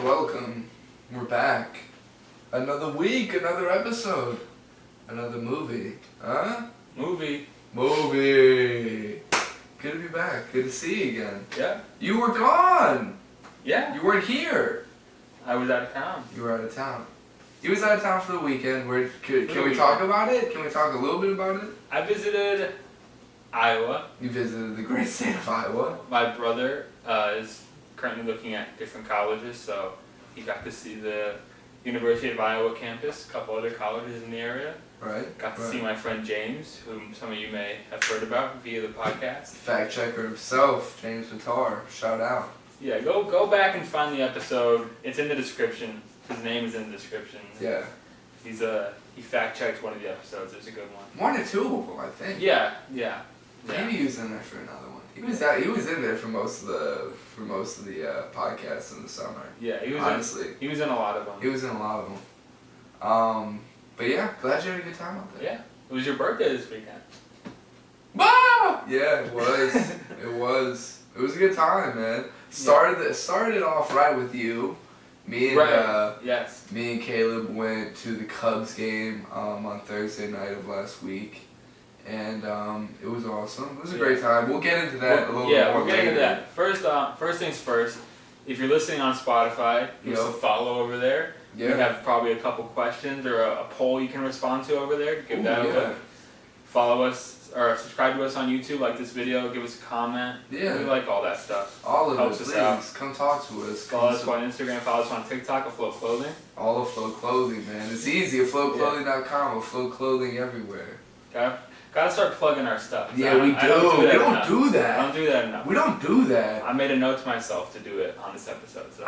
welcome. We're back. Another week, another episode, another movie. Huh? Movie. Good to be back. Good to see you again. Yeah. You were gone. Yeah. You weren't here. I was out of town. You were out of town. You was out of town for the weekend. Can we talk about it? Can we talk a little bit about it? I visited Iowa. You visited the great state of Iowa. My brother is currently looking at different colleges, so he got to see the University of Iowa campus, a couple other colleges in the area. Right. Got to see my friend James, whom some of you may have heard about via the podcast. Fact checker himself, James Vitar. Shout out. Yeah, go back and find the episode. It's in the description. His name is in the description. Yeah. He fact checked one of the episodes. It was a good one. One or two of them, I think. Yeah. Maybe he was in there for another one. He was in there for most of the podcasts in the summer. Yeah, he was. Honestly, he was in a lot of them. He was in a lot of them. But yeah, glad you had a good time out there. Yeah, it was your birthday this weekend. Ah! Yeah, it was. It was a good time, man. Started it off right with you. Me and Caleb went to the Cubs game on Thursday night of last week, and it was awesome. It was a great time. We'll get into that a little bit more we'll get into later. that. First things first. If you're listening on Spotify, give us a follow over there. Yeah. We have probably a couple questions or a poll you can respond to over there. Give that a look. Follow us or subscribe to us on YouTube. Like this video. Give us a comment. Yeah. We like all that stuff. All of Helps it, us please. out. Come talk to us. Follow us on Instagram. Follow us on TikTok. Afloat Clothing. All Afloat Clothing, man. It's easy. AfloatClothing.com. Afloat Clothing everywhere. Gotta start plugging our stuff. Yeah, we do. We don't do that. I don't do that enough. We don't do that. I made a note to myself to do it on this episode. So.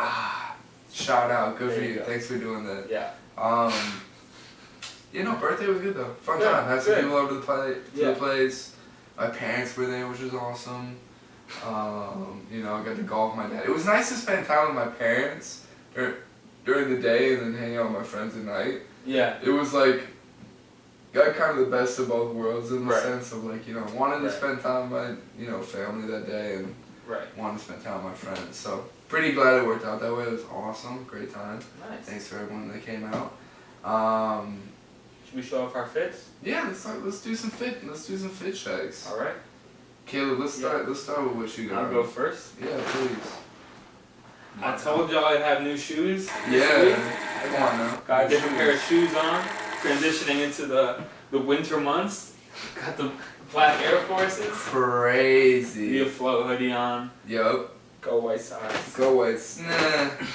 Shout out. Good for you. Go. Thanks for doing that. Yeah. Birthday was good though. Fun time. Had some people over to the place. My parents were there, which was awesome. I got to golf with my dad. It was nice to spend time with my parents during the day and then hang out with my friends at night. Yeah. It was like, got kind of the best of both worlds in the sense of like, wanted to spend time with my, family that day and wanted to spend time with my friends. So pretty glad it worked out that way. It was awesome. Great time. Nice. Thanks for everyone that came out. Should we show off our fits? Yeah, let's do some fit checks. All right. Caleb, let's start with what you got. I'll go first. Yeah, please. I told y'all I'd have new shoes. Yeah. Come on now. Got a different pair of shoes on. Transitioning into the winter months. Got the black Air Forces. Crazy. The Afloat hoodie on. Yup. Go White Sox. Go White Sox. Nah.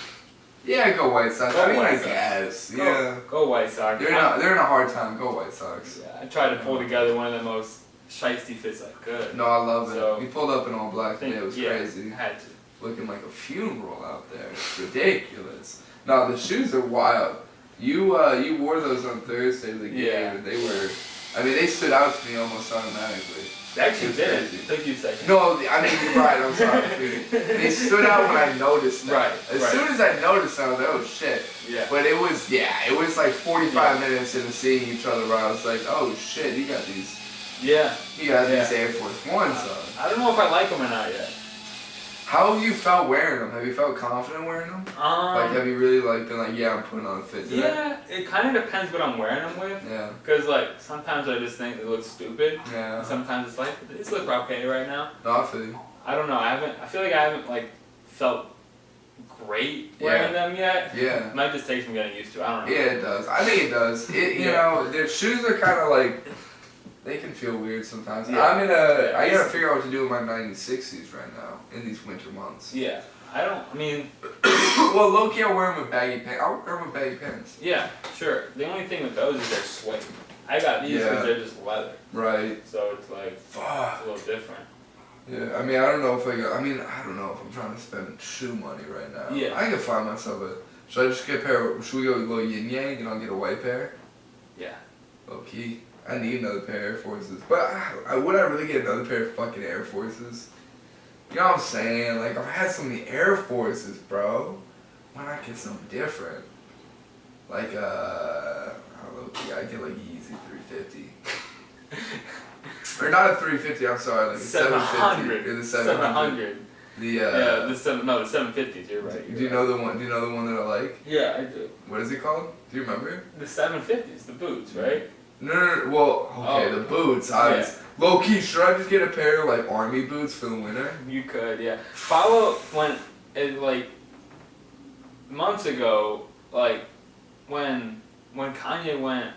Yeah, go White Sox. I guess. Go White Sox. They're in a hard time. Go White Sox. Yeah, I tried to pull together one of the most shiesty fits I could. No, I love it. So, we pulled up in all black today. It was crazy. Had to. Looking like a funeral out there. It's ridiculous. No, the shoes are wild. You wore those on Thursday of the game, and they stood out to me almost automatically. They actually did. It took you a second. No, I mean, you're right, I'm sorry. They stood out when I noticed them. As soon as I noticed them, I was like, oh shit. Yeah. But it was like 45 minutes into seeing each other where I was like, oh shit, you got these. Yeah. You got these Air Force Ones on. I don't know if I like them or not yet. How have you felt wearing them? Have you felt confident wearing them? Have you really been like, yeah, I'm putting on a fit today? Yeah, it kind of depends what I'm wearing them with. Yeah. Because sometimes I just think it looks stupid. Yeah. And sometimes it's like, these look okay right now. No, I feel you. I don't know. I feel like I haven't felt great wearing them yet. Yeah. It might just take some getting used to. I don't know. Yeah, it does. I think it does. Their shoes are kind of they can feel weird sometimes. Yeah. I gotta figure out what to do with my 1960s right now in these winter months. Yeah. Well, low-key, I'll wear them with baggy pants. I'll wear them with baggy pants. Yeah, sure. The only thing with those is they're sweaty. I got these because they're just leather. Right. So it's it's a little different. Yeah, I don't know if I'm trying to spend shoe money right now. Yeah. I can find myself should I just get a pair should we go a little yin yang and I'll get a white pair? Yeah. Low-key. I need another pair of Air Forces. But would I really get another pair of fucking Air Forces? You know what I'm saying? I've had so many Air Forces, bro. Why not get something different? Low-key, I get Yeezy 350. Or not a 350, I'm sorry, a 750. Or the 700. The the 750s. You're right. Do you know the one? Do you know the one that I like? Yeah, I do. What is it called? Do you remember? The 750s, the boots, right? No. Well, okay, the boots. Low key. Should I just get a pair of like army boots for the winter? You could, yeah. Paolo went like months ago, like when Kanye went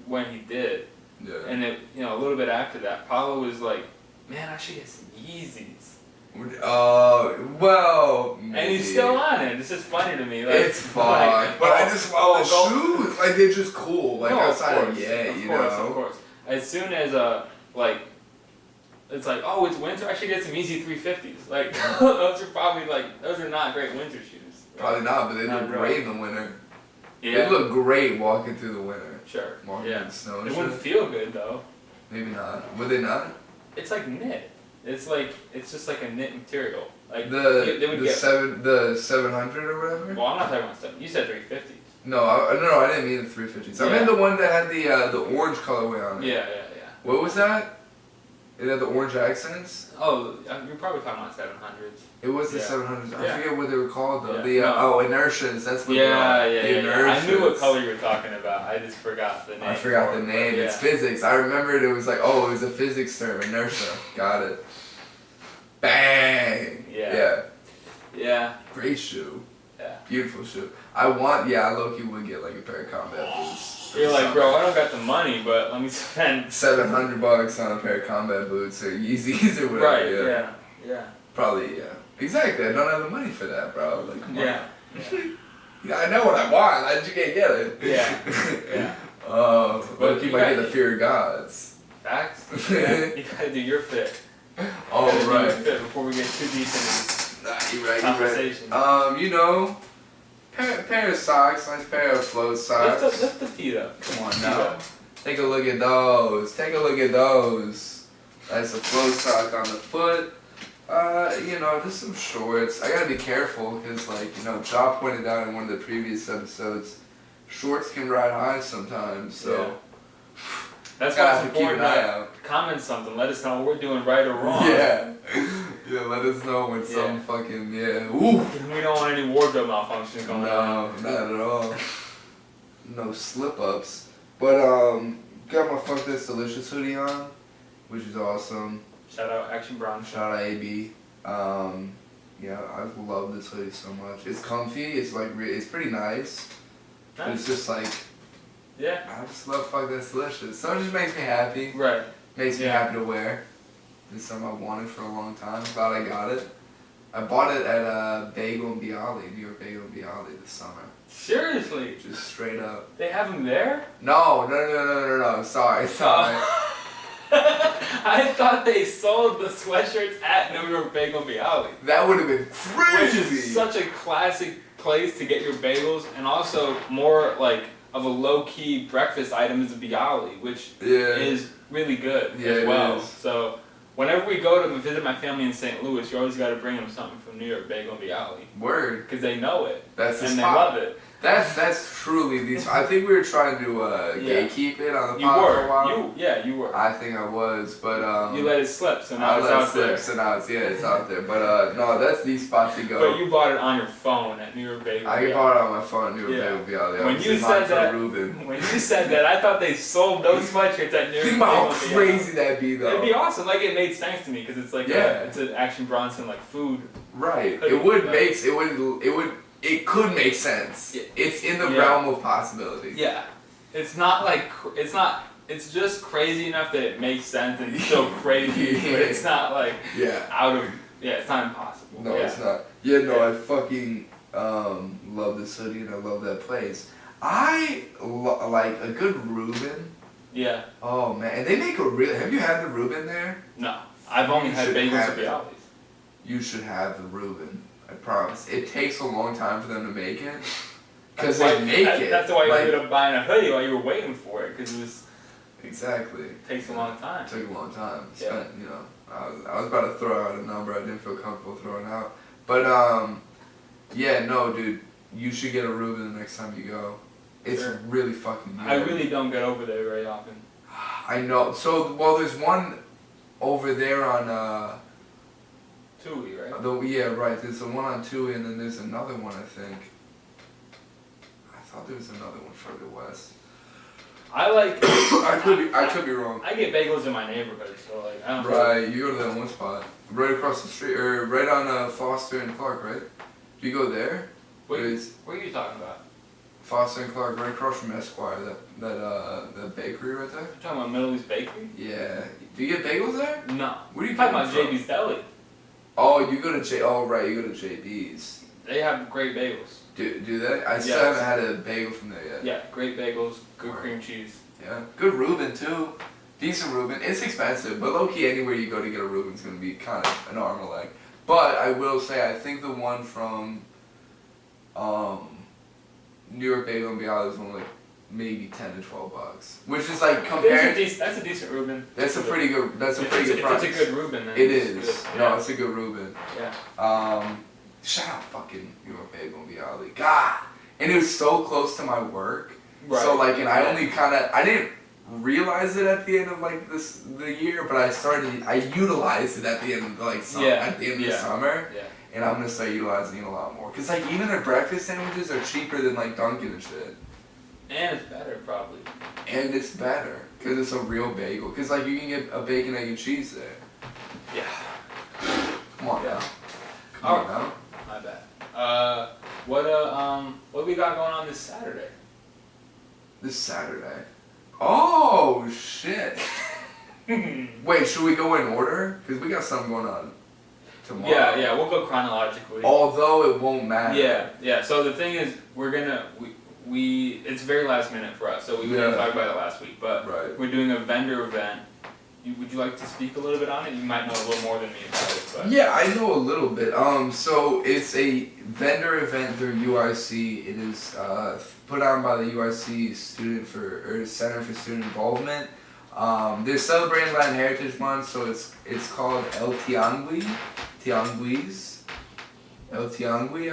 when he did. Yeah. And a little bit after that, Paolo was like, "Man, I should get some Yeezys." Well, maybe. And he's still on it. It's just funny to me. Like, it's fun, but I just love the shoes. Like they're just cool. Like outside of Of course. As soon as it's like, oh, it's winter. I should get some Yeezy 350s. Like those are not great winter shoes. Right? Probably not, but they look great in the winter. Yeah. They look great walking through the winter. Sure. Walking in the snow. It wouldn't feel good though. Maybe not. Would they not? It's like knit. It's just like a knit material. Like the 700 or whatever. Well, I'm not talking about 7. You said 350s. No, I didn't mean the 350s. I meant the one that had the orange colorway on it. Yeah. What was that? It had the orange accents. Oh, you're probably talking about 700s. It was the 700s. I forget what they were called though. Inertias. That's what. Inertias. I knew what color you were talking about. I just forgot the name. I forgot the name. It's physics. I remembered it was like, it was a physics term. Inertia. Got it. Bang. Yeah. Great shoe. Yeah. Beautiful shoe. I low-key would get like a pair of combat boots. You're like, bro, I don't got the money, but let me spend $700 on a pair of combat boots or Yeezys or whatever. Right, yeah. Probably, yeah. Exactly, I don't have the money for that, bro. Like, come on. Yeah. I know what I want, I just can't get it. Yeah. But you might get the fear of gods. Facts? You gotta do your fit. Oh, right. Do your fit before we get too deep into conversation. Right. Pair of socks, nice pair of float socks. Lift the feet up. Come on now. Take a look at those. Nice a float sock on the foot. Just some shorts. I gotta be careful because, Ja pointed out in one of the previous episodes, shorts can ride high sometimes, so. That's why it's important to comment something. Let us know what we're doing right or wrong. Yeah, let us know when some fucking, ooh. We don't want any wardrobe malfunction going on. No, not at all. No slip-ups. But, got my Fuck This Delicious hoodie on, which is awesome. Shout out Action Brown. Shout out AB. I love this hoodie so much. It's comfy. It's it's pretty nice. But it's just like. Yeah. I just love Fuck This Delicious. So it just makes me happy. Right. Makes me happy to wear. It's something I've wanted for a long time. Glad I got it. I bought it at Bagel and Bialy, New York Bagel and Bialy this summer. Seriously? Just straight up. They have them there? No. Sorry. I thought they sold the sweatshirts at New York Bagel and Bialy. That would have been crazy. Which is such a classic place to get your bagels, and also more of a low-key breakfast item is a Bialy, which is really good as well. So whenever we go to visit my family in St. Louis, you always got to bring them something from New York Bagel and Bialy. Word. Because they know it. That's the and spot. They love it. That's truly these. I think we were trying to gatekeep it on the pod for a while. You were. I think I was, but you let it slip, so now it's out there. So now it's out there. But no, that's the spot to go. But you bought it on your phone at New York Bagel. I bought it on my phone at New York Bagel. When you said that, I thought they sold those sweatshirts at New York Bagel. Think about how crazy that'd be, though. It'd be awesome. It made sense to me because it's it's an Action Bronson food. Right. It could make sense. It's in the realm of possibility. Yeah. It's it's just crazy enough that it makes sense and it's so crazy, but it's not it's not impossible. No, it's not. I fucking love this hoodie and I love that place. I like a good Reuben. Yeah. Oh man, and they make have you had the Reuben there? No. I've only had bagels and Bialys. You should have the Reuben. I promise. It takes a long time for them to make it. Because they make it. That's why you ended up buying a hoodie while you were waiting for it. Because it was... Exactly. It takes a long time. It took a long time. Spent, I was about to throw out a number I didn't feel comfortable throwing out. But, dude. You should get a Reuben the next time you go. It's really fucking good. I really don't get over there very often. I know. So, there's one over there on... TUI, right? Yeah, right. There's the one on TUI, and then there's another one, I think. I thought there was another one further west. I like. I could be wrong. I get bagels in my neighborhood, so like I don't. Right, you go to that one spot right across the street, or right on Foster and Clark, right? Do you go there? What are you talking about? Foster and Clark, right across from Esquire, that bakery right there. You're talking about Middle East Bakery? Yeah. Do you get bagels there? No. What are you talking about? JB's Deli. Oh, you go to Oh, right, you go to JB's. They have great bagels. Do they? I still haven't had a bagel from there yet. Yeah, great bagels, good cream cheese. Yeah, good Reuben too. Decent Reuben. It's expensive, but low key anywhere you go to get a Reuben's gonna be kind of an arm and a leg. But I will say, I think the one from New York Bagel and Beyond is only like maybe $10 to $12, which is like compared. That's a decent Reuben. That's a pretty good. That's a pretty good price. If it's a good Reuben, then it is. Good. No, yeah. it's a good Reuben. Yeah. Shout out fucking New York Bagel and Beyond. God, and it was so close to my work. Right. So like, and I only I didn't realize it at the end of like the year, but I utilized it at the end of at the end of the summer. Yeah. And I'm gonna start utilizing it a lot more. Cause like even their breakfast sandwiches are cheaper than like Dunkin' and shit. And it's better probably. And it's better, cause it's a real bagel. Cause like you can get a bacon, egg, and cheese there. Yeah. Come on now. Come on now. My bad. What we got going on this Saturday? This Saturday? Oh shit! Wait, should we go in order? Cause we got something going on tomorrow. Yeah, we'll go chronologically. Although it won't matter. Yeah. So the thing is, it's very last minute for us, so we didn't talk about it last week, but we're doing a vendor event. Would you like to speak a little bit on it? You might know a little more than me about it. But. Yeah, I know a little bit. So it's a vendor event through UIC. It is put on by the UIC Center for Student Involvement. They're celebrating Latin Heritage Month, so it's called El Tiangui, I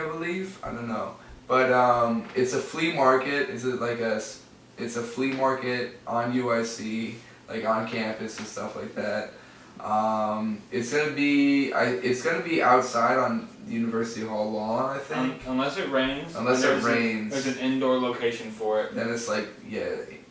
believe. I don't know, but it's a flea market. It's a flea market on UIC. Like on campus and stuff like that. It's gonna be outside on University Hall lawn, I think. Unless it rains. There's an indoor location for it. Then it's like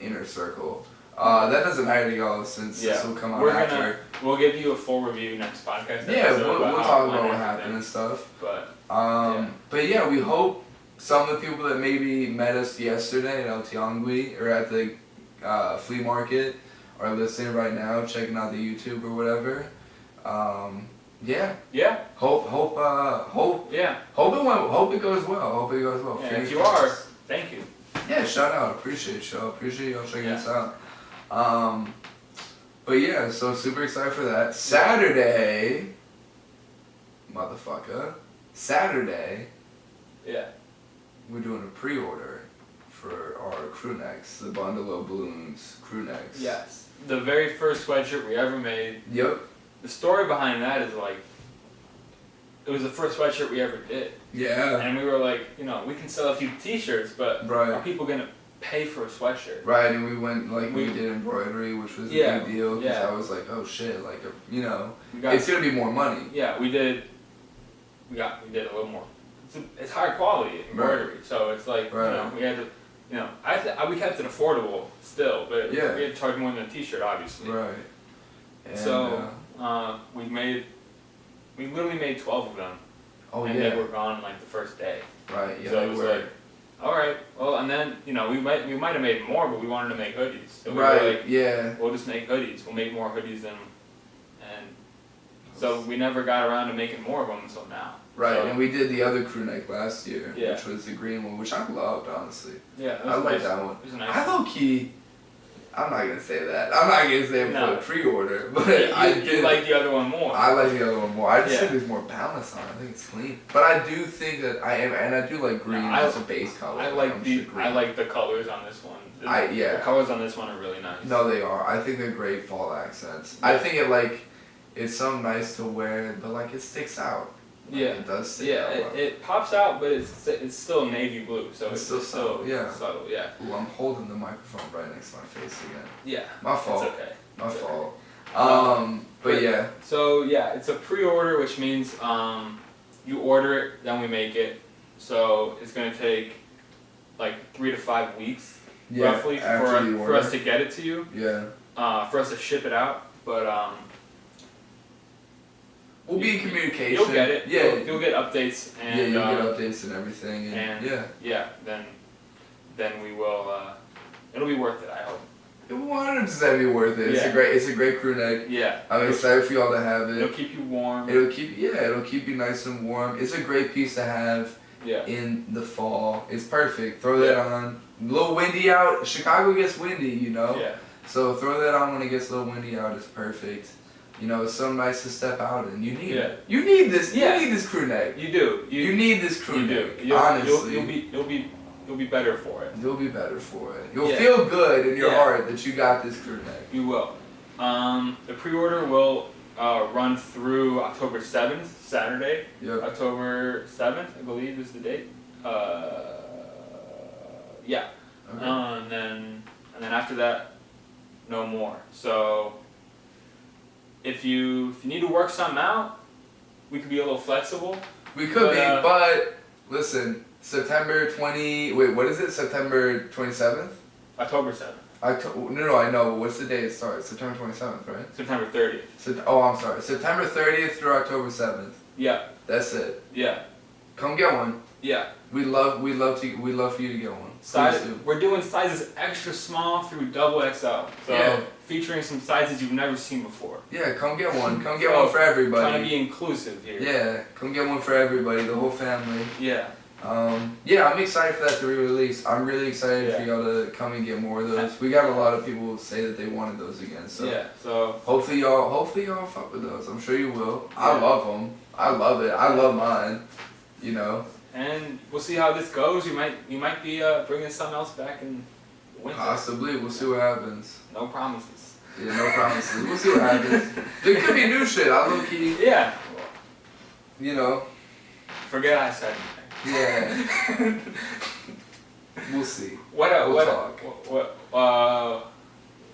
inner circle. That doesn't matter to y'all since this will come out after. We'll give you a full review next podcast. Yeah, we'll talk about what happened and stuff. But yeah, we hope some of the people that maybe met us yesterday at El Tiangui or at the flea market are listening right now, checking out the YouTube or whatever. Yeah. Hope it goes well. Yeah, if you are, thank you. Yeah, shout out. Appreciate y'all checking us out. But yeah, so super excited for that. Saturday. Yeah. We're doing a pre-order for our crew necks, the bundle of balloons crew necks. Yes. The very first sweatshirt we ever made. Yep. The story behind that is it was the first sweatshirt we ever did. Yeah. And we were like, we can sell a few t-shirts, but are people going to pay for a sweatshirt? Right, and we went, we did embroidery, which was a big deal, because I was like, oh shit, it's going to be more money. Yeah, we did a little more. It's higher quality embroidery, so it's we had to, we kept it affordable still, but we had to charge more than a t-shirt, obviously. Right. And so, we literally made 12 of them. Oh, and they were gone the first day. Right, yeah. So it was alright, well, and then, we might have made more, but we wanted to make hoodies. So we were we'll just make hoodies. We'll make more hoodies and so we never got around to making more of them until now. Right, so, and we did the other crew neck last year, which was the green one, which I loved, honestly. Yeah, I like that one. It was a nice I low-key, I'm not going to say that. I'm not going to say it for a pre-order, but I did. You like the other one more. I like the other one more. I just think there's more balance on it. I think it's clean. But I do think that and I do like green as a base color. I like the colors on this one. The colors on this one are really nice. No, they are. I think they're great fall accents. Yeah. I think it's so nice to wear, but it sticks out. It does stick out. Yeah, it pops out, but it's still navy blue, so it's still subtle. Yeah. Subtle, yeah. Ooh, I'm holding the microphone right next to my face again. Yeah. My fault. It's okay. My fault. But yeah. So yeah, it's a pre-order, which means you order it, then we make it. So it's gonna take like 3 to 5 weeks roughly for us to get it to you. Yeah. For us to ship it out, but we'll be in communication. You'll get it. Yeah. You'll get updates and you'll get updates and everything. Then we will. It'll be worth it, I hope. It will 100% be worth it. It's a great crew neck. Yeah. I'm excited for y'all to have it. It'll keep you warm. It'll keep you nice and warm. It's a great piece to have in the fall. It's perfect. Throw that on. A little windy out. Chicago gets windy, you know. Yeah. So throw that on when it gets a little windy out. It's perfect. You know, it's so nice to step out in. You need it. You need this. You need this crew neck. You do. You need this crew neck. Honestly. You'll be better for it. You'll be better for it. You'll feel good in your heart that you got this crew neck. You will. The pre-order will run through October 7th, Saturday. Yep. October 7th, I believe is the date. Yeah. Okay. And then after that, no more. So if you need to work something out, we could be a little flexible. We could be, but listen. September 20. Wait, what is it? September 27th? October 7th. No, I know. But what's the day it starts? September 27th, right? September 30th. I'm sorry. September 30th through October 7th. Yeah. That's it. Yeah. Come get one. Yeah. We'd love for you to get one. We're doing sizes extra small through double XL. So featuring some sizes you've never seen before. Yeah, come get one. Come get one for everybody. Trying to be inclusive here. Yeah, come get one for everybody, the whole family. Yeah. I'm excited for that to re-release. I'm really excited for y'all to come and get more of those. We got a lot of people say that they wanted those again. So hopefully y'all fuck with those. I'm sure you will. I love them. I love it. I love mine. You know. And we'll see how this goes. You might be bringing something else back in the winter. Possibly. We'll see what happens. No promises. Yeah, no promises. We'll see what happens. There could be new shit. I low key. Yeah. You know. Forget I said anything. Yeah. We'll see. We'll talk.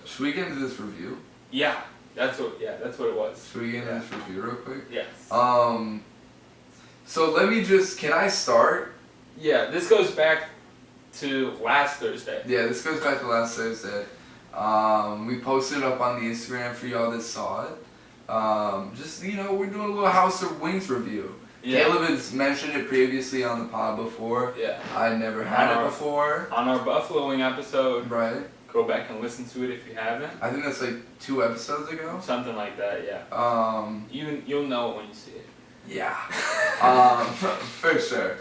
Should we get into this review? Yeah. That's what it was. Should we get into this review real quick? Yes. So can I start? Yeah, this goes back to last Thursday. Yeah, this goes back to last Thursday. We posted it up on the Instagram for y'all that saw it. We're doing a little House of Wings review. Yeah. Caleb has mentioned it previously on the pod before. Yeah. I never had it before. On our Buffalo Wing episode. Right. Go back and listen to it if you haven't. I think that's like 2 episodes ago. Something like that, yeah. You'll know it when you see it. Yeah. For sure.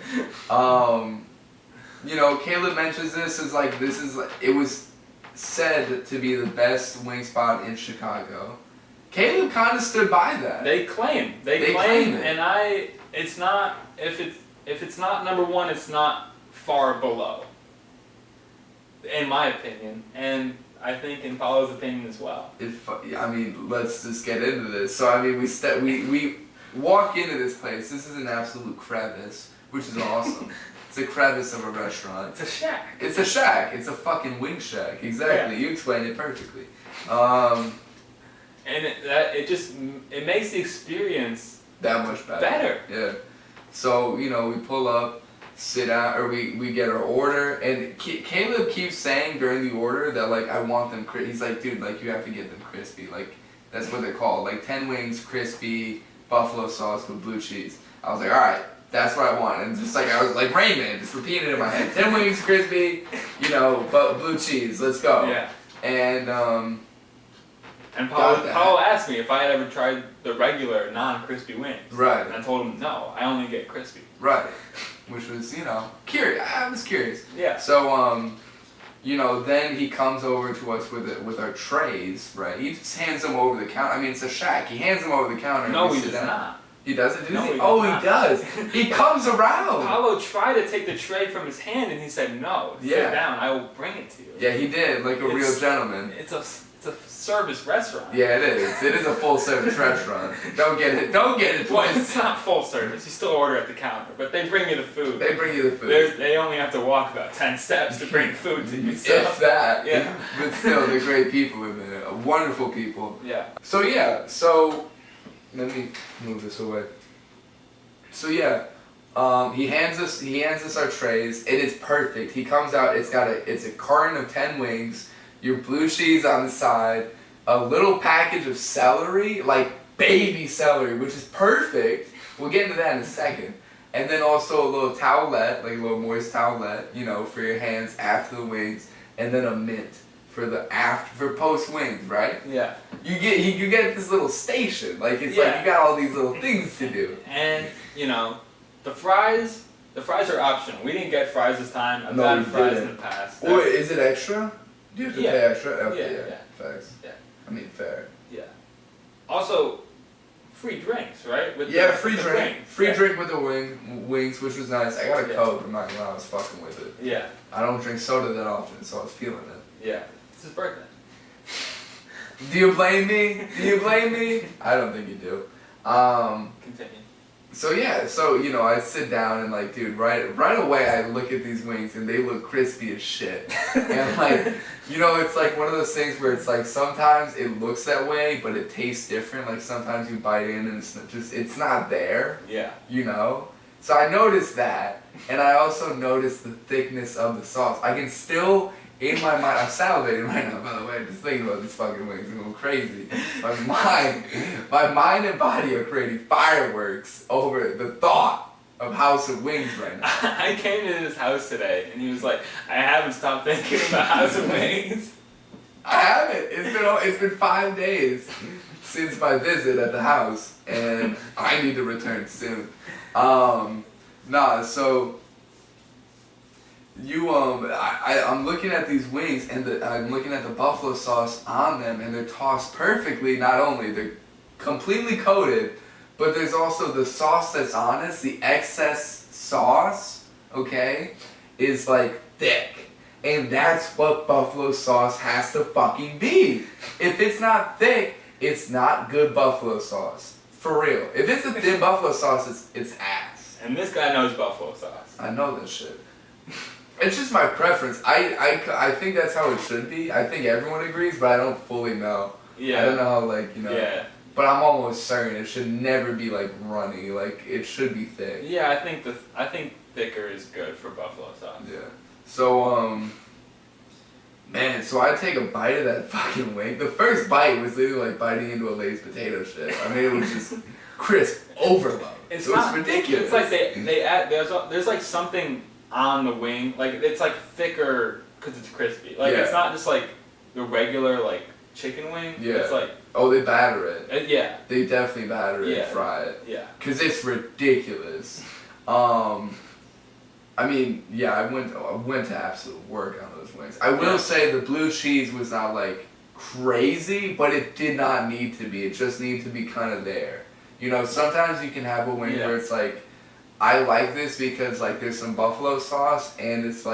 Caleb mentions it was said to be the best wing spot in Chicago. Caleb kind of stood by that. They claim it. And it's not, if it's not number 1, it's not far below. In my opinion, and I think in Paolo's opinion as well. Let's just get into this. So we walk into this place. This is an absolute crevice, which is awesome. It's a crevice of a restaurant. It's a shack. It's a shack. It's a fucking wing shack. Exactly. Yeah. You explained it perfectly. And it makes the experience that much better. Yeah. So we pull up, sit down, or we get our order, and Caleb keeps saying during the order that I want them crispy. He's like, dude, you have to get them crispy. That's what they're called. 10 wings crispy, buffalo sauce with blue cheese. I was like, all right, that's what I want. And just I was like Raymond, just repeating it in my head. 10 wings crispy, but blue cheese. Let's go. Yeah. And Paolo asked me if I had ever tried the regular non-crispy wings. Right. And I told him, no, I only get crispy. Right. Which was, curious. I was curious. Yeah. So, then he comes over to us with our trays, right? He just hands them over the counter. It's a shack. He hands them over the counter. No, he does not. He doesn't? No, he does. He comes around. Paolo tried to take the tray from his hand, and he said, "No, sit down. I will bring it to you." Yeah, he did, like a real gentleman. It's a service restaurant. Yeah, it is. It is a full service restaurant. Don't get it twisted. Well, it's not full service. You still order at the counter, but they bring you the food. They bring you the food. They only have to walk about 10 steps to bring food to you. So. If that. Yeah. But still, they're great people in there. Wonderful people. Yeah. So let me move this away. So he hands us our trays, and it's perfect. He comes out, it's a carton of 10 wings, your blue cheese on the side, a little package of celery, like baby celery, which is perfect. We'll get into that in a second. And then also a little towelette, like a little moist towelette, for your hands after the wings, and then a mint for post wings, right? Yeah. You get this little station, like it's like you got all these little things to do. And the fries are optional. We didn't get fries this time. I've had fries in the past. Or is it extra? Do you have to pay extra? Okay, yeah. Facts. Yeah. I mean, fair. Yeah. Also, free drinks, right? Free drink. Free drink with the wings, which was nice. I got a Coke, I'm not gonna lie, I was fucking with it. Yeah. I don't drink soda that often, so I was feeling it. Yeah. It's his birthday. Do you blame me? I don't think you do. Continue. So I sit down and like, dude, right away I look at these wings and they look crispy as shit. And like, it's like one of those things where it's like sometimes it looks that way, but it tastes different. Like sometimes you bite in and it's not there. Yeah. So I noticed that, and I also noticed the thickness of the sauce. I can still, in my mind, I'm salivating right now, by the way, just thinking about these fucking wings. I'm going crazy. My mind and body are creating fireworks over the thought of House of Wings right now. I came to his house today, and he was like, I haven't stopped thinking about House of Wings. I haven't. It's been 5 days since my visit at the house, and I need to return soon. I'm looking at these wings and I'm looking at the buffalo sauce on them, and they're tossed perfectly. Not only they're completely coated, but there's also the sauce that's on it. The excess sauce, okay, is like thick, and that's what buffalo sauce has to fucking be. If it's not thick, it's not good buffalo sauce. For real. If it's a thin buffalo sauce, it's ass. And this guy knows buffalo sauce. I know this shit. It's just my preference. I think that's how it should be. I think everyone agrees, but I don't fully know. Yeah. I don't know how, Yeah. But I'm almost certain it should never be, runny. It should be thick. Yeah, I think thicker is good for buffalo sauce. Yeah. So, man, so I take a bite of that fucking wing. The first bite was literally like biting into a Lay's potato chip. I mean, it was just crisp overload. It was ridiculous. It's like they add, there's like something on the wing, like it's like thicker because it's crispy. Like it's not just like the regular chicken wing. Yeah. It's like, oh, they batter it. Yeah. They definitely batter it and fry it. Yeah. Cause it's ridiculous. I mean, yeah, I went to absolute work on those wings. I will say the blue cheese was not crazy, but it did not need to be. It just needed to be kind of there. Sometimes you can have a wing where it's like, I like this because there's some buffalo sauce and it's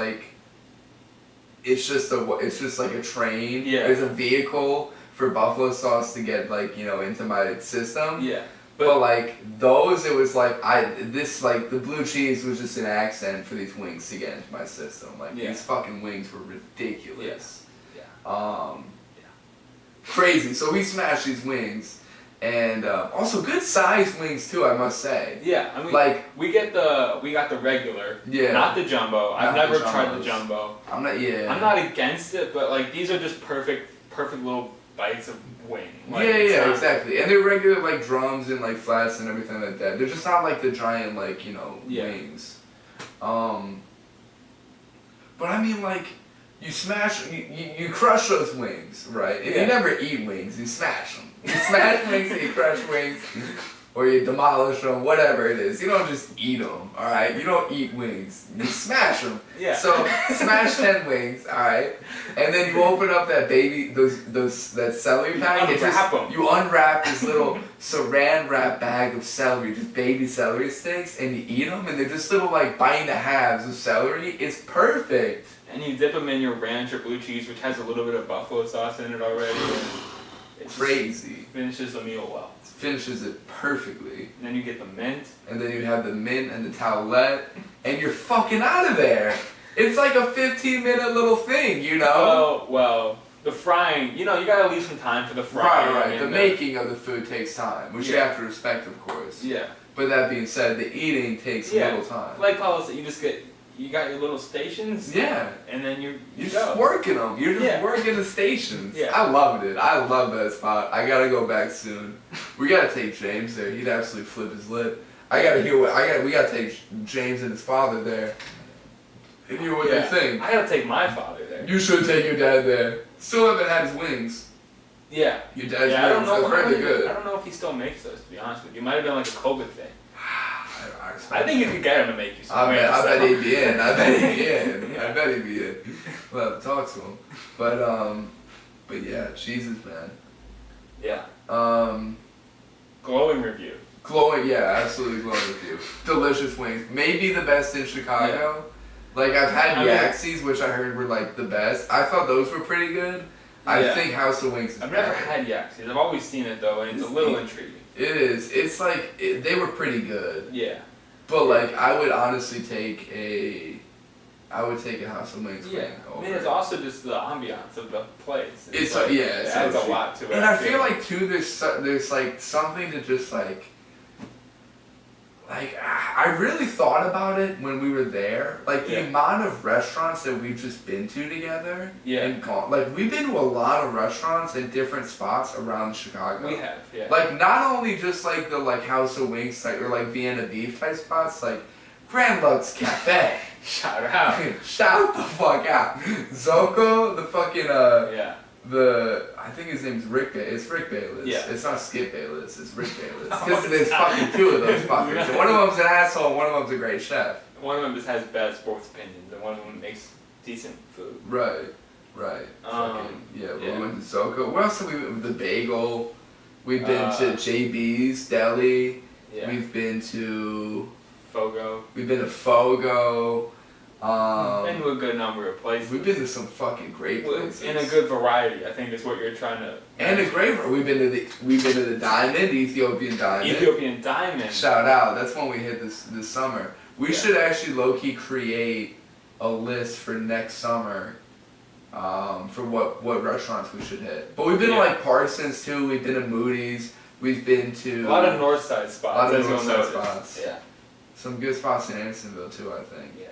just like a train. Yeah. There's a vehicle for buffalo sauce to get into my system. Yeah. But those, it was the blue cheese was just an accent for these wings to get into my system. These fucking wings were ridiculous. Yeah. Crazy. So we smashed these wings. And also good sized wings too, I must say. Yeah, I mean, we got the regular, not the jumbo. I've never tried the jumbo. I'm not against it, but these are just perfect little bites of wing. Exactly. And they're regular drums and flats and everything like that. They're just not the giant wings. But I mean you smash, you crush those wings, right? If you never eat wings, you smash them. You smash wings and you crush wings. or you demolish them, whatever it is. You don't just eat them, all right? You don't eat wings. You smash them. Yeah. So smash 10 wings, all right? And then you open up that that celery bag. You unwrap this little saran wrap bag of celery, just baby celery sticks, and you eat them, and they're just little like bite and a halves of celery. It's perfect. And you dip them in your ranch or blue cheese, which has a little bit of buffalo sauce in it already. It's crazy. Finishes the meal well. Finishes it perfectly. And then you get the mint. And then you have the mint and the towelette, and you're fucking out of there. It's like a 15-minute little thing, you know? Well, the frying, you gotta leave some time for the frying. Right. The making of the food takes time, which you have to respect, of course. Yeah. But that being said, the eating takes a little time. Like Paolo said, you got your little stations. Yeah. And then you're just working them. You're just working the stations. Yeah. I loved it. I love that spot. I gotta go back soon. We gotta take James there. He'd absolutely flip his lip. We gotta take James and his father there. And hear what they think. I gotta take my father there. You should take your dad there. Still haven't had his wings. Yeah. Your dad's wings. I don't know. Good. I don't know if he still makes those, to be honest with you. It might have been like a COVID thing. I think you could get him to make you some wings. I bet he'd be in. I bet he'd be in. We'll have to talk to him. But yeah, Jesus, man. Yeah. Glowing review. Absolutely glowing review. Delicious wings. Maybe the best in Chicago. Like, I've had Yaxi's, which I heard were like the best. I thought those were pretty good. I think House of Wings is better. I've never had Yaxi's. I've always seen it though, and it's a little intriguing. It is. It's like, they were pretty good. Yeah. But like, I would honestly take a House of Wings. Yeah. I mean, it's also just the ambiance of the place. It adds a lot to it. And I feel like too, there's like something to just like I really thought about it when we were there. Like the amount of restaurants that we've just been to together. Yeah. And like we've been to a lot of restaurants in different spots around Chicago. We have, yeah. Like not only just like the House of Wings type or like Vienna beef type spots, like Grand Lux Cafe. Shout out. Shout the fuck out. Zoko, the fucking I think his name's Rick Bayless. It's Rick Bayless. Yeah. It's not Skip Bayless, it's Rick Bayless. Because there's fucking two of those fuckers. And one of them's an asshole and one of them's a great chef. One of them just has bad sports opinions and one of them makes decent food. Right. We went to Zoko. Where else have we been? The Bagel. We've been to JB's Deli. Yeah. We've been to Fogo. We've been to Fogo. Been to a good number of places. We've been to some fucking great places. In a good variety, I think is what you're trying to. And a great variety. We've been to the Diamond, Ethiopian Diamond. Ethiopian Diamond. Shout out. That's one we hit this summer. We should actually low-key create a list for next summer for what restaurants we should hit. But we've been to like Parsons too. We've been to Moody's. We've been to a lot of north side spots. A lot of north side spots. Yeah. Some good spots in Andersonville too, I think. Yeah.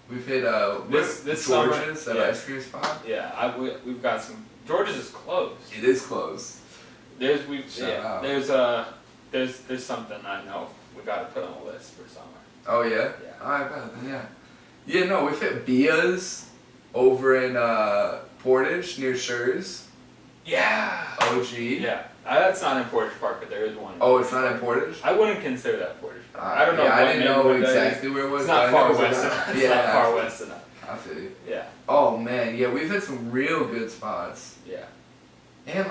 We've hit this George's, summer, that ice cream spot. Yeah, we've got some. George's is closed. It is closed. There's something I know we got to put on the list for summer. Oh yeah. Yeah. I bet. Yeah. Yeah. No, we've hit Bia's over in Portage near Schurz. Yeah. OG. Yeah. That's not in Portage Park, but there is one. Oh, it's not in Portage? I wouldn't consider that Portage Park. I don't know. I didn't know exactly where it was. It's not far west enough. It's not far west enough. I feel you. Yeah. Oh man, yeah, we've had some real good spots. Yeah. And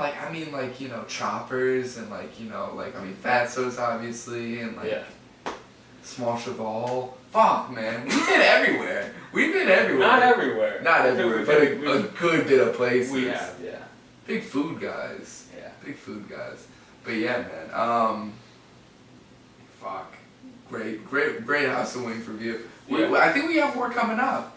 Choppers and Fatso's obviously and Small Cheval. Fuck man, we've been everywhere. Not everywhere. Not everywhere, but a good bit of places. We have, yeah. Big food guys. Yeah. Big food guys. But yeah, man. Fuck. Great House of Wings review. Yeah. I think we have more coming up.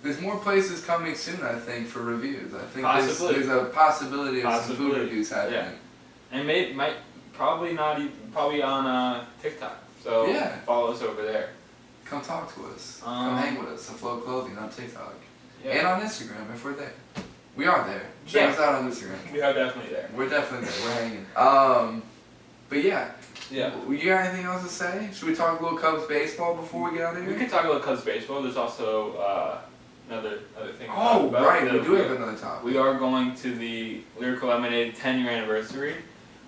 There's more places coming soon, I think, for reviews. I think there's a possibility of some food reviews happening. Yeah. And probably on TikTok. So follow us over there. Come talk to us. Come hang with us. Afloat Clothing on TikTok. Yeah. And on Instagram if we're there. We are there. Check us out on Instagram. We are definitely there. We're definitely there. We're hanging. But yeah. Yeah. You got anything else to say? Should we talk a little Cubs baseball before we get out of here? We could talk a little Cubs baseball. There's also another thing. Oh, right. We do have another topic. We are going to the Lyrical Lemonade 10-year anniversary.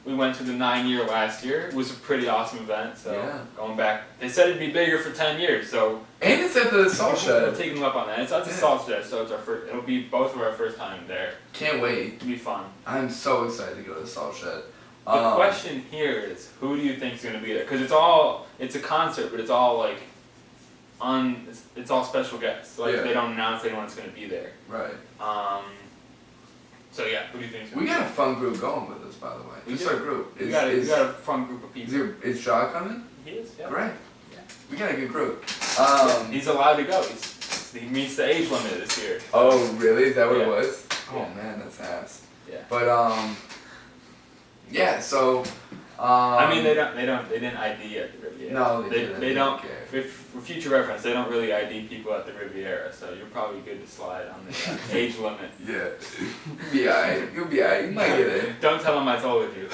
We went to the 9-year last year. It was a pretty awesome event. So going back, they said it'd be bigger for 10 years. So and it's at the Salt Shed. We're taking them up on that. It's at the Salt Shed, so it's our first. It'll be both of our first time there. Can't wait. It'll be fun. I'm so excited to go to the Salt Shed. The question here is, who do you think is going to be there? Because it's a concert, but it's all like, it's all special guests. Like they don't announce anyone that's going to be there. Right. So yeah, who do you think? We got a fun group going with us, by the way. Just our group. We got a fun group of people. Is Shaw coming? He is. Yeah. Great. Yeah. We got a good group. He's allowed to go. He meets the age limit this year. Oh really? Is that what it was? Oh man, that's ass. Yeah. But yeah. So. I mean, they didn't ID at the Riviera. No, they don't. For future reference, they don't really ID people at the Riviera, so you're probably good to slide on the age limit. Yeah, you'll be alright. You might get it. Don't tell them I told you.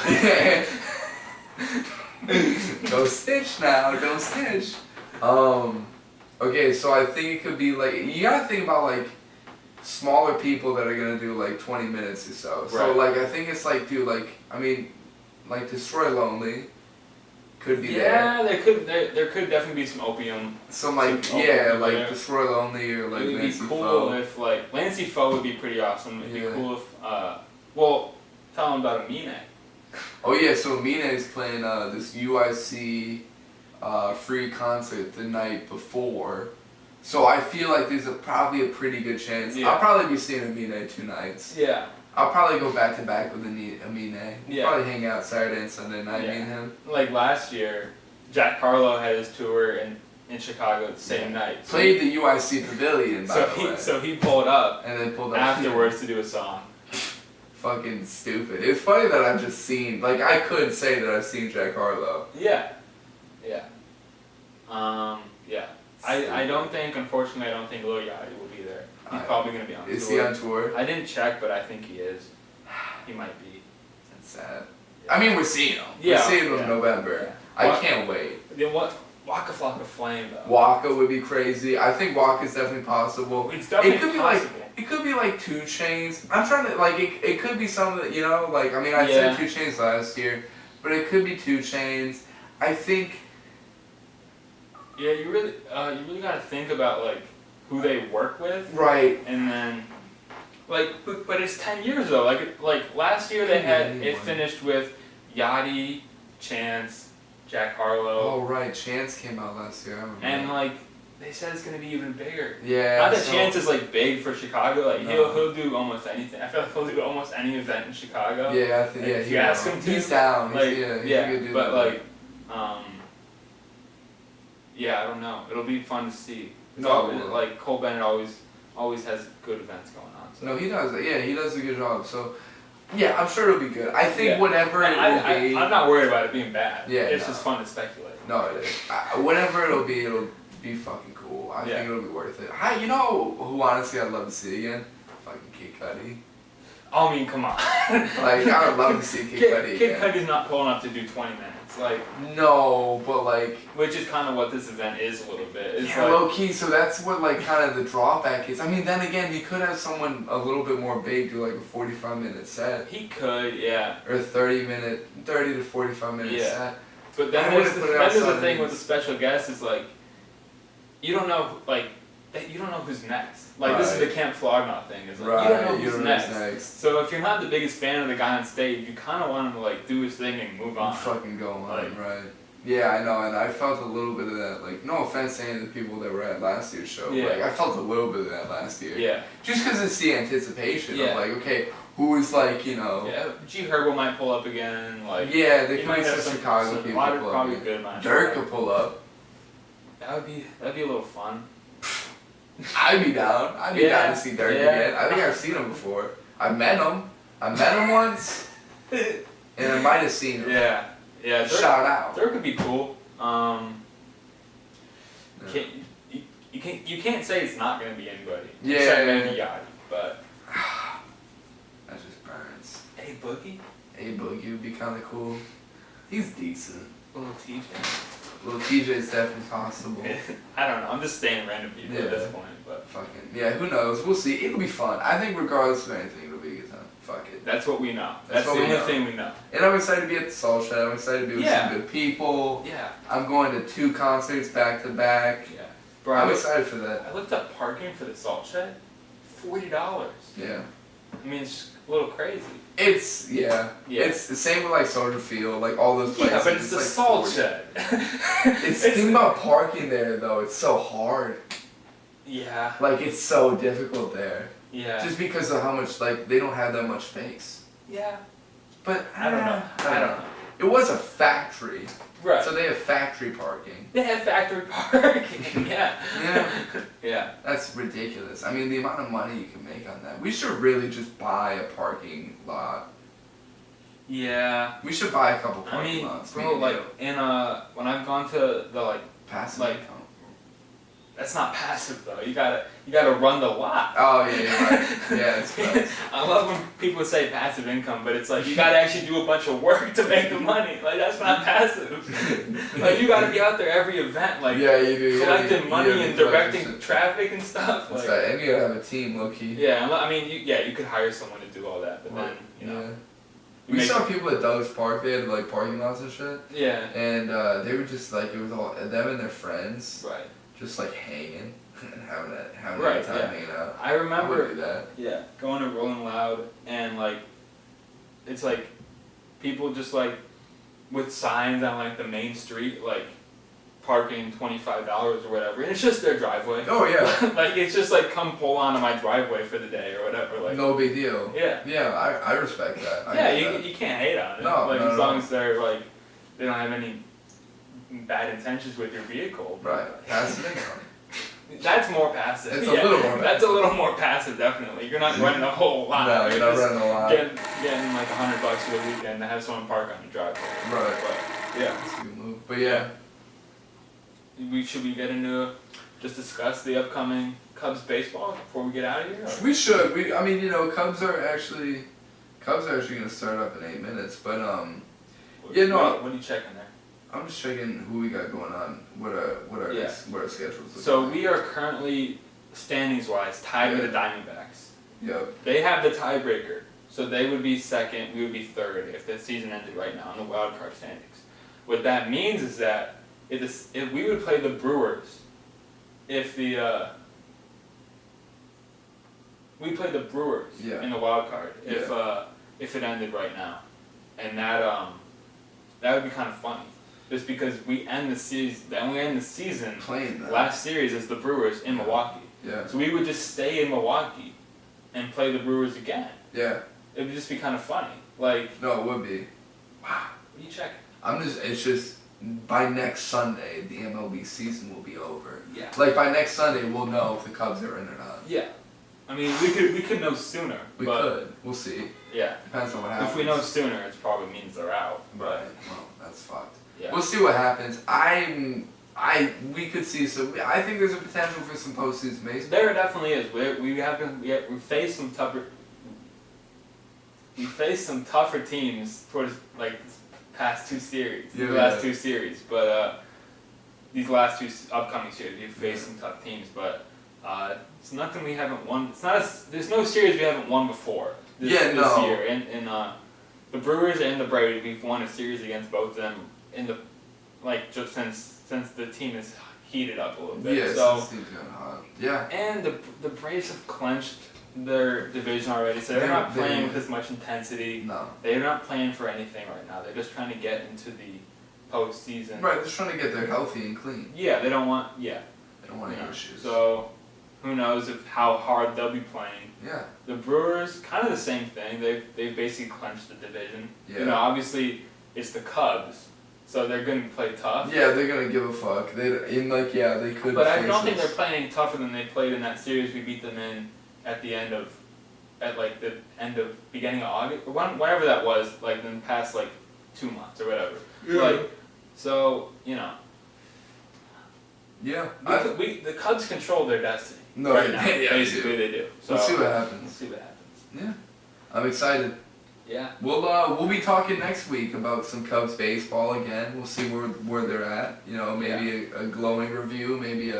Don't snitch now. Don't snitch. Okay, so I think it could be like you gotta think about like smaller people that are gonna do like 20 minutes or so. So right. like I think it's like like Destroy Lonely could be there. Yeah, there could definitely be some opium. Some like Destroy Lonely or like Lancey Foe. It would be cool if like Lancey Foe would be pretty awesome. It'd be cool if well, tell them about Amine. Oh yeah, so Amine is playing this UIC free concert the night before. So I feel like there's probably a pretty good chance. I'll probably be seeing Amine 2 nights. Yeah. I'll probably go back to back with Amine. We'll probably hang out Saturday and Sunday night, me and him. Like last year, Jack Harlow had his tour in Chicago the same night. So played the UIC Pavilion, by the way. So he pulled up and then pulled up afterwards to do a song. Fucking stupid. It's funny that I've just seen, like I could say that I've seen Jack Harlow. Yeah. Yeah. Yeah. Unfortunately, I don't think Lil Yachty will be there. He's probably going to be on tour. Is he on tour? I didn't check, but I think he is. He might be. That's sad. I mean, we're seeing him. We're seeing him in November. Yeah. I can't wait. Then what? Waka Flocka Flame, though. Waka would be crazy. I think Waka is definitely possible. It's definitely possible. It could be like 2 Chainz. I'm trying to, like, it could be something, you know, like, I mean, I said 2 Chainz last year, but it could be 2 Chainz. I think... Yeah, you really gotta think about, like, who they work with. Right. And then, like, but it's 10 years, though. Like last year it finished with Yachty, Chance, Jack Harlow. Oh, right. Chance came out last year, I remember. And, like, they said it's gonna be even bigger. Yeah. Not that Chance is like big for Chicago. Like he'll do almost anything. I feel like he'll do almost any event in Chicago. Yeah, I think if you ask him to. He's down. Like, he's a good dude. But like, I don't know. It'll be fun to see. Like Cole Bennett always has good events going on. So. No, he does. Yeah, he does a good job. So. Yeah, I'm sure it'll be good. I think whatever it will be. I'm not worried about it being bad. Yeah, it's just fun to speculate. No, it is. Whatever it'll be fucking cool. I think it'll be worth it. You know who honestly I'd love to see again? Fucking Kid Cudi. I mean, come on. Like, I would love to see Kid Cudi again. Kid Cudi's not pulling up to do 20 minutes. Like, no, but like... Which is kind of what this event is a little bit. It's like, low-key, so that's what like kind of the drawback is. I mean, then again, he could have someone a little bit more big do like a 45-minute set. He could, yeah. Or a 30 to 45-minute set. But then there's the thing with the special guest is like, you don't know who's next. Like this is the Camp Flognaw thing. Is like you don't know who's next. So if you're not the biggest fan of the guy on stage, you kind of want him to like do his thing and move on. Fucking go on, right? Yeah, I know, and I felt a little bit of that. Like, no offense to any of the people that were at last year's show. Yeah. Like, I felt a little bit of that last year. Yeah. Just because it's the anticipation of like, okay, who is like, you know. Yeah. G Herbo might pull up again. Like. Yeah, they might have some Chicago people pull up. Good Dirk could pull up. That'd be a little fun. I'd be down. I'd be down to see Dirk again. I think I've seen him before. I met him once, and I might have seen him. Yeah. Yeah. Shout out. Dirk could be cool. You can't say it's not gonna be anybody. Yeah. Except maybe Yachty, but. That just burns. A Boogie. A Boogie would be kind of cool. He's decent. Little TJ. Little TJ's definitely possible. I don't know. I'm just saying random people at this point, but fucking who knows? We'll see. It'll be fun. I think regardless of anything, it'll be a good time. fuck it. That's what we know. That's the only thing we know. And I'm excited to be at the Soul Shed. I'm excited to be with some good people. Yeah. I'm going to 2 concerts back to back. Yeah. Bro, I'm excited for that. I looked up parking for the Salt Shed. $40. Yeah. I mean, it's a little crazy. It's It's the same with like Soldier Field, like all those places. Yeah, but it's the Salt Shed. It's the thing about parking there though. It's so hard. Yeah. Like it's so difficult there. Yeah. Just because of how much like they don't have that much space. Yeah. But I don't know. I don't know. It was a factory. Right. So they have factory parking. They have factory parking. Yeah. Yeah. Yeah. That's ridiculous. I mean, the amount of money you can make on that. We should really just buy a parking lot. Yeah. We should buy a couple parking lots. Bro, like when I've gone to the like passive like income. That's not passive though. You gotta run the lot. Oh yeah, you're right. Yeah, it's nice. I love when people say passive income, but it's like you gotta actually do a bunch of work to make the money. Like that's not passive. Like you gotta be out there every event, like yeah, you do. collecting money and directing traffic and stuff. Like, right. And you gotta have a team, low key. Yeah, I mean, you could hire someone to do all that, but then you know. Yeah. We saw people at Douglas Park. They had like parking lots and shit. Yeah. And they were just like, it was all them and their friends. Right. Just like hanging and having a right, good time hanging out. I remember do that. Yeah, going to Rolling Loud and like it's like people just like with signs on like the main street like parking $25 or whatever, and it's just their driveway. Oh yeah. Like it's just like come pull onto my driveway for the day or whatever. Like no big deal. Yeah. Yeah, I respect that. You can't hate on it. No, like no, as long as they're like they don't have any bad intentions with your vehicle. Right. Passive income. That's more passive. It's a little more passive. That's a little more passive, definitely. You're not running a whole lot. No, you're not running a lot. Getting like $100 for the weekend to have someone park on your driveway. Right. But, yeah. That's a good move. But yeah. Should we get into just discuss the upcoming Cubs baseball before we get out of here? Or? We should. I mean, you know, Cubs are actually gonna start up in 8 minutes. But What are you checking there? I'm just checking who we got going on. What our schedules look So like. we are currently standings wise tied with the Diamondbacks. Yep. They have the tiebreaker, so they would be second, we would be third if the season ended right now in the wild card standings. What that means is that if we would play the Brewers, if the we play the Brewers in the wild card if it ended right now, and that would be kind of funny. Just because we end the season playing that. Last series is the Brewers in Milwaukee. Yeah. So we would just stay in Milwaukee and play the Brewers again. Yeah. It would just be kind of funny. Like. No, it would be. Wow. What are you checking? It's just, by next Sunday, the MLB season will be over. Yeah. Like, by next Sunday, we'll know if the Cubs are in or not. Yeah. I mean, we could know sooner. We could. We'll see. Yeah. Depends on what happens. If we know sooner, it probably means they're out. Right. Well, that's fucked. Yeah. We'll see what happens. We could see some. I think there's a potential for some postseason baseball. There definitely is. We faced some tougher teams towards like past 2 series. Yeah, the last 2 series, but these last 2 upcoming series we faced some tough teams. But it's nothing we haven't won. There's no series we haven't won before. This year. And the Brewers and the Braves, we've won a series against both of them in the just since the team is heated up a little bit. Yeah, so since the team's gotten hot. Yeah. And the Braves have clinched their division already, so they're not playing with as much intensity. No. They're not playing for anything right now. They're just trying to get into the postseason. Right, they're just trying to get there healthy and clean. Yeah, they don't want They don't want any issues. So who knows how hard they'll be playing. Yeah. The Brewers, kind of the same thing. They've basically clinched the division. Yeah. You know, obviously it's the Cubs, so they're going to play tough. Yeah, they're going to give a fuck. They could. But I don't think they're playing any tougher than they played in that series we beat them in at the beginning of August, or whenever that was, like in the past 2 months or whatever. Yeah. So, you know. Yeah. The Cubs control their destiny. No, right now. yeah, Basically, they do. So we'll see what happens. Yeah. I'm excited. Yeah. We'll be talking next week about some Cubs baseball again. We'll see where they're at. You know, maybe a glowing review, maybe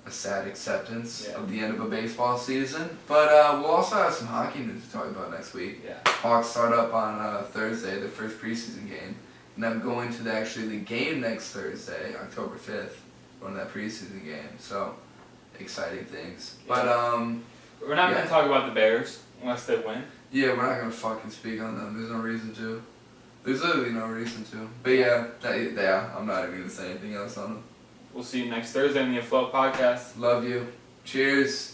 a sad acceptance of the end of a baseball season. But we'll also have some hockey news to talk about next week. Yeah. Hawks start up on Thursday, the first preseason game. And I'm going to the game next Thursday, October 5th, going to that preseason game. So, exciting things. Yeah. But, we're not going to talk about the Bears unless they win. Yeah, we're not going to fucking speak on them. There's no reason to. There's literally no reason to. But yeah, I'm not even going to say anything else on them. We'll see you next Thursday on the Afloat podcast. Love you. Cheers.